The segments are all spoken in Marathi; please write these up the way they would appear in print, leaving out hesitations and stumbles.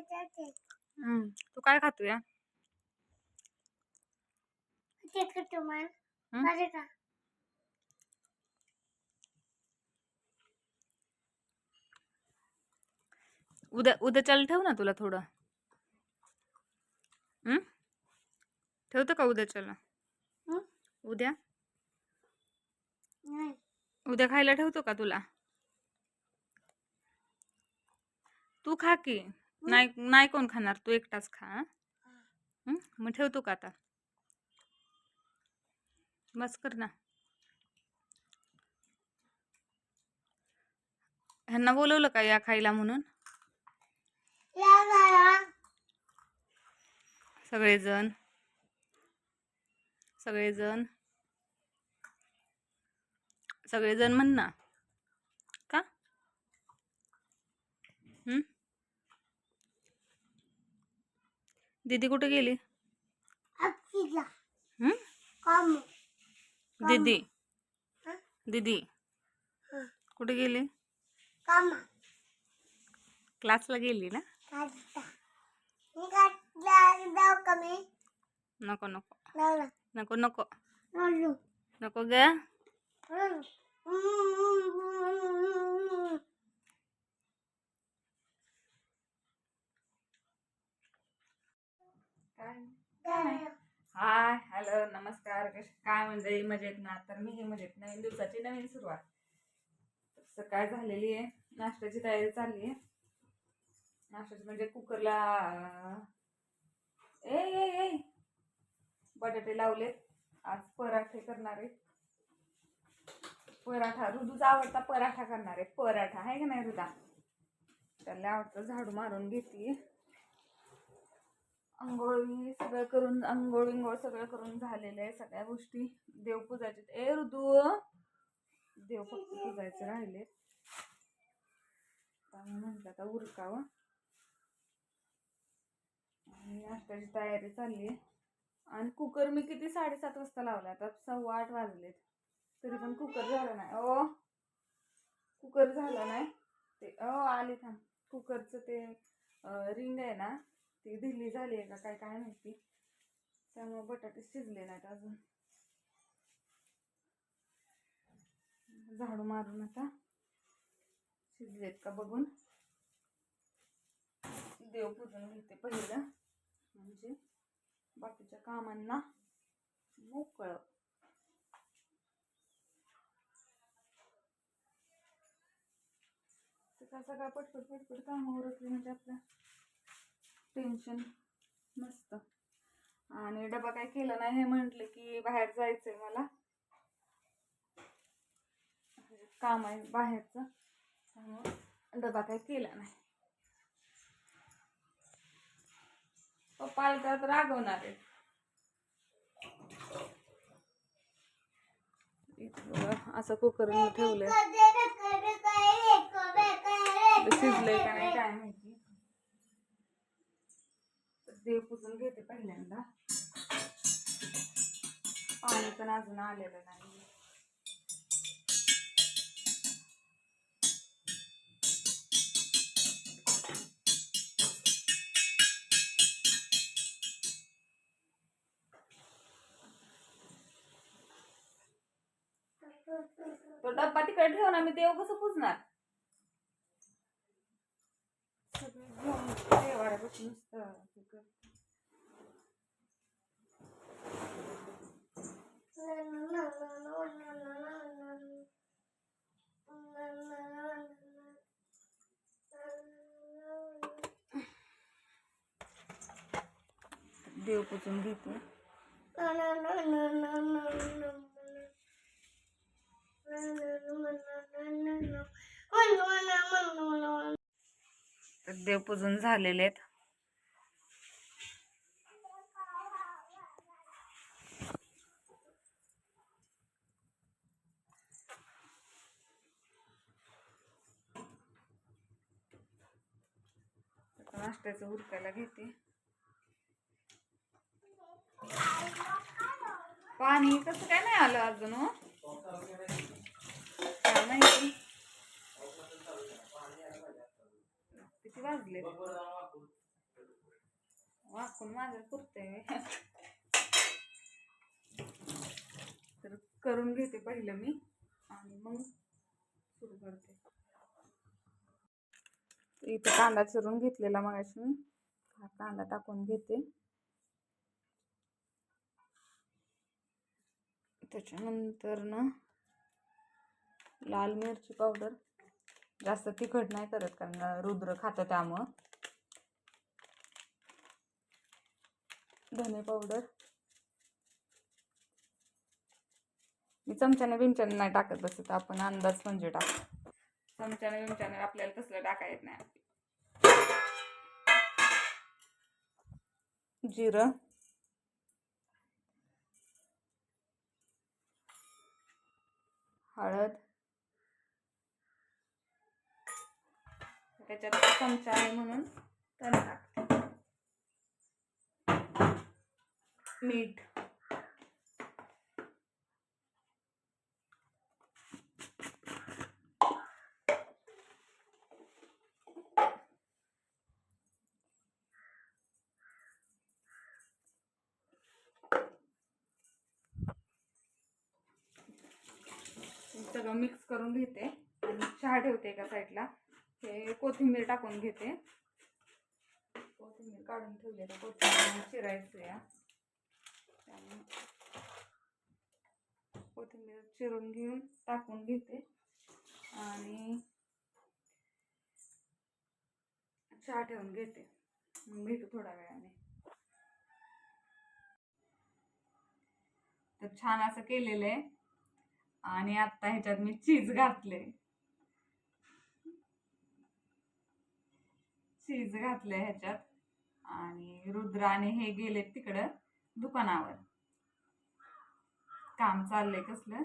तू काय खातोय? उद्याच्याला ठेव ना तुला थोडं. ठेवतो का उद्याच्याला? उद्या उद्या खायला ठेवतो का तुला? तू खा की. नाही कोण खाणार, तू एकटाच खा. मग ठेवतो का आता? बस कर ना. ह्यांना बोलवलं का या खायला म्हणून? सगळेजण म्हण ना. का? दीदी कुठे गेली? दीदी कुठे गेली? क्लासला गेली ना? नको ग. हाय, हॅलो, नमस्कार. काय म्हणजे मजेत ना? तर मी मजेत. नवीन दिवसाची नवीन सुरुवात. सकाळ झालेली आहे, नाश्त्याची तयारी चालली आहे. नाश्त्याची म्हणजे कुकरला बटाटे लावलेत. आज पराठे करणार आहे. पराठा ऋतूचा आवडता पराठा करणार आहे. पराठा आहे का नाही ऋता? त्याला आवडतं. झाडू मारून घेते. अंघोळ सगळं करून झालेलं आहे. सगळ्या गोष्टी देव पूजायचे. ऋतू देव फक्त पूजायचे राहिले. त्यामुळे म्हटलं आता उरकावं. आणि नाश्त्याची तयारी चालली आहे. आणि कुकर मी किती 7:30 वाजता लावला. आता 8:15 वाजलेत, तरी पण कुकर झालं नाही. कुकर झालं नाही ते. आली थांब. कुकरचं ते रिंग आहे ना, ती ढिली झाली आहे का काय माहिती. त्यामुळे बटाटे शिजले नाहीत अजून. झाडू मारून आता शिजलेत का बघून देव पूजून घेते पहिलं, म्हणजे बाकीच्या कामांना मोकळं. सकाळ पटपट कामावर असली म्हणजे आपलं टेन्शन नसतं. आणि डबा काय केला नाही. हे म्हटलं की बाहेर जायचंय मला, काम आहे बाहेरचं, त्यामुळे डबा काय केला नाही. पप्पा आले तर रागवणार आहे. असं कुकर ठेवलंय. शिजलंय का नाही काय माहिती. देव पुजून घेते पहिल्यांदा. पाणी पण अजून आलेलं नाही. तो डब्बा तिकडे ठेव ना, मी देव कसं पुजणार? देवाऱ्यापासून देव पुजून घेतो. देव पूजून झालेले आहेत. नाश्त्याचं उरकायला घेते. पाणी कसं काय नाही आलं अजून? काय माहिती किती वाजले. वाकून माझं पुरतंय. तर करून घेते पहिलं मी आणि मग सुरू करते. इथे कांदा चिरून घेतलेला मगाशी मी. हा कांदा टाकून घेते. त्याच्यानंतर ना लाल मिरची पावडर, जास्त तिखट नाही करत कारण रुद्र खातं त्यामुळं. धने पावडर मी चमच्याने बिमच्याने नाही टाकत बसत, आपण अंदाज म्हणजे टाक. चमच्याने बिमच्याने आपल्याला तसलं टाका येत नाही. जिरं, हळद, त्याच्यात चमचा आहे म्हणून त्याने टाकते. मीठ, सगळं मिक्स करून घेते आणि चहा ठेवते एका साईडला. हे कोथिंबीर टाकून घेते. कोथिंबीर काढून ठेवले तर कोथिंबीर चिरायचं या. कोथिंबीर चिरून घेऊन टाकून घेते आणि चहा ठेवून घेते. भेटू थोड्या वेळाने. तर छान असं केलेलं आहे आणि आता ह्याच्यात मी चीज घातले. चीज घातलंय ह्याच्यात आणि रुद्र आणि हे गेलेत तिकडं दुकानावर. काम चाललंय, कसलं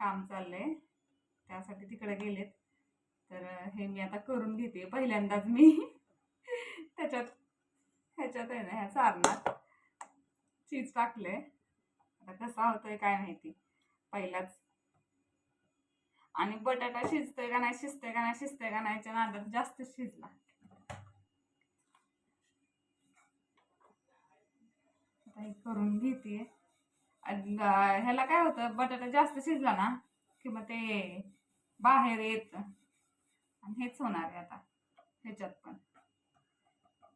काम चाललंय त्यासाठी तिकडे गेलेत. तर हे मी आता करून घेते. पहिल्यांदाच मी ह्याच्यात आहे ना, ह्या सारणात चीज टाकलंय. आता कसा होतोय काय माहिती पहिलाच. आणि बटाटा शिजतोय का नाही, शिजतोय का नाही, शिजतोय का नाहीच्या नादात जास्त शिजला. करून घेते. ह्याला काय होतं, बटाटा जास्त शिजला ना कि मग ते बाहेर येत आणि हेच होणार आहे आता. ह्याच्यात पण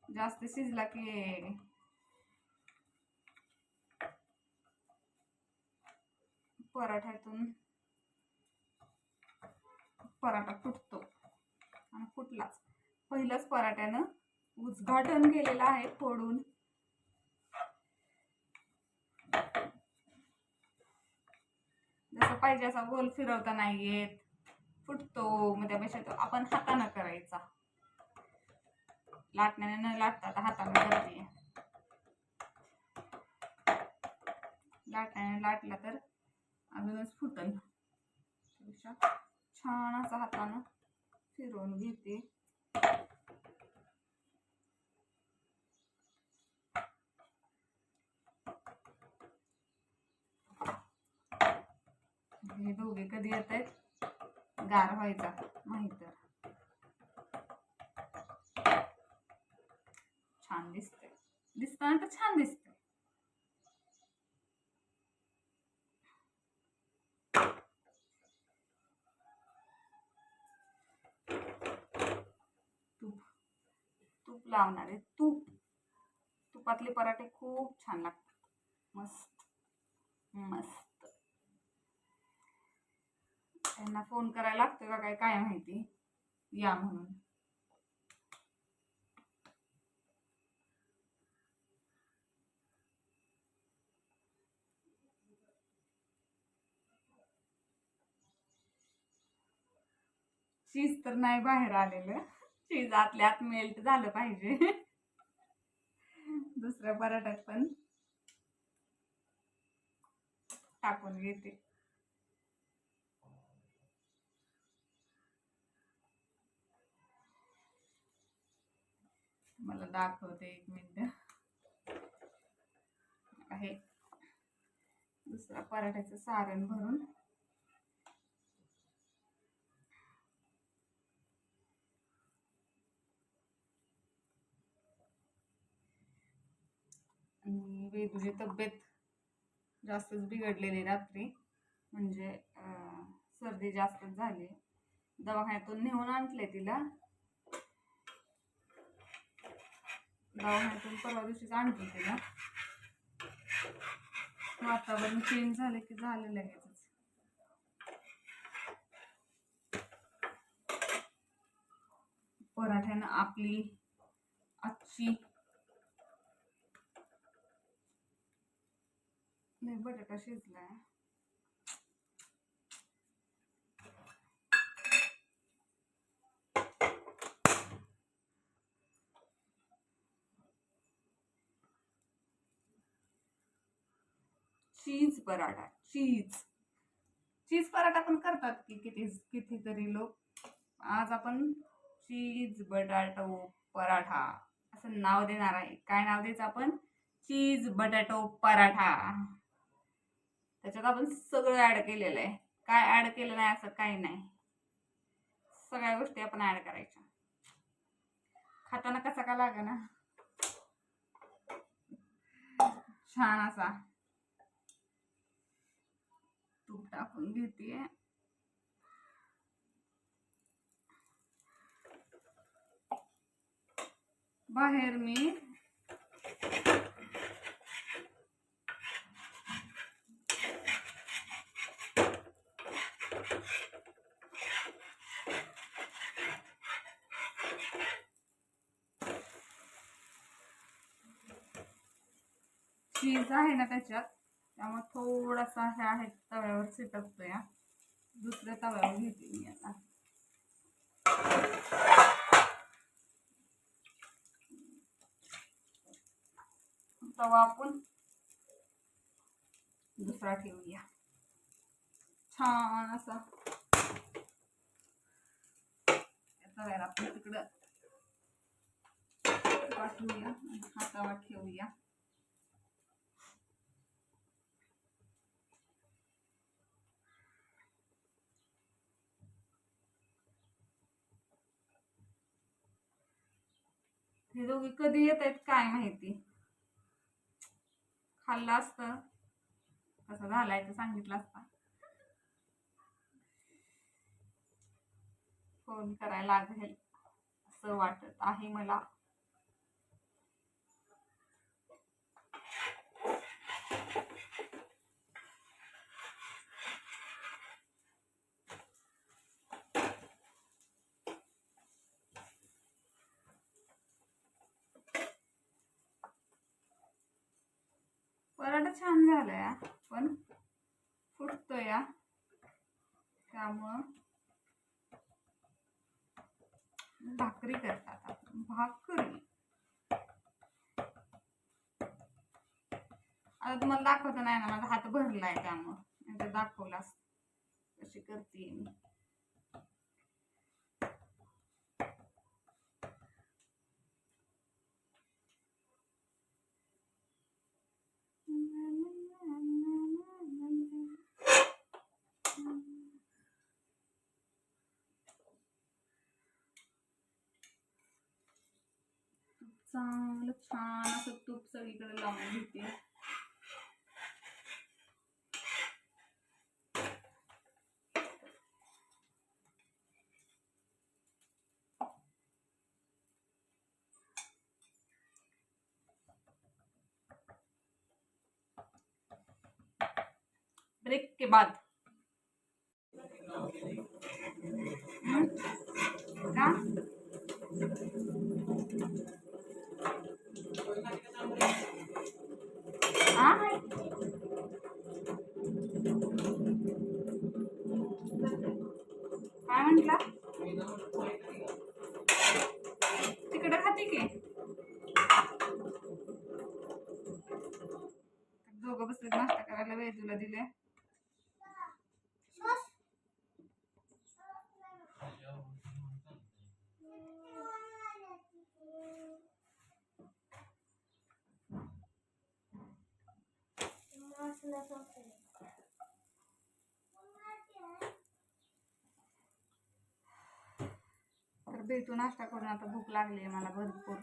जास्त शिजला की पराठ्यातून पराठा फुटतो आणि फुटलाच. पहिलंच पराठ्यानं उद्घाटन केलेलं आहे फोडून. जसं पाहिजे असा गोल फिरवता नाही येत, फुटतो. मग त्यापेक्षा तो आपण हाताने करायचा. लाटण्याने न लाटता आता हाताने करते. लाटण्याने लाटला तर अजूनच फुटल. त्यापेक्षा छान असा हाताने फिरवून घेते. हे दोघे कधी येत आहेत गार व्हायचा माहित. छान दिसतंय, दिसताना तर छान दिसतंय. तूप लावणार आहे. तुपातले पराठे खूप छान लागतात. मस्त मस्त. त्यांना फोन करायला लागतो का काय माहिती, या म्हणून. चीज तर नाही बाहेर आलेलं. चीज आतल्या आत मेल्ट झालं पाहिजे. दुसऱ्या पराठ्यात पण टाकून घेते. मला दाखवते, एक मिनिट. आहे दुसरा पराठ्याचं सारण भरून तुझी तब्येत जास्तच बिघडलेली रात्री, म्हणजे सर्दी जास्तच झाली. दवाखान्यातून नेऊन आणले तिला. दवाखान्यातून परवा दिवशीच आणली तिला. वातावरण चेंज झाले की झालं लगेचच. पराठ्यानं आपली आजची बटाटा शिजलाय. चीज पराठा, चीज पराठा पण करतात की कितीतरी लोक. आज आपण चीज बटाटो पराठा असं नाव देणार आहे. काय नाव द्यायचं आपण? चीज बटाटो पराठा. त्याच्यात आपण सगळं ऍड केलेलं आहे. काय ऍड केलं नाही असं काही नाही. सगळ्या गोष्टी आपण ऍड करायच्या. खाताना कसा का लागे ना, छान असा तूप टाकून घेते. बाहेर मी चीज आहे ना त्याच्यात, त्यामुळे थोडासा हे आहे तव्यावर चिटकतो. या दुसऱ्या तव्यावर घेते मी आता. तवा आपण दुसरा ठेवूया छान असा. तव्याला आपण तिकडं ठेवूया, हा तवा ठेवूया. हे दोघी कधी येत आहेत काय माहिती. खाल्लं असतं कसं झालाय तर सांगितलं असतं. फोन करायला लागेल असं वाटत आहे मला. पराठा छान झालाय पण फुटतोय या, त्यामुळं भाकरी करतात आपण. भाकरी आता तुम्हाला दाखवत नाही ना, माझा हात भरलाय त्यामुळं दाखवला कशी करते मी. चांगलं छान असं तूप सगळीकडे लावून घेते. ब्रेक के बाद का काय म्हटला? तिकडे खाते की दोघं बसले नाश्ता करायला. वेदूला दिले. तर भेटू नाश्ता करून. आता भूक लागली मला भरपूर.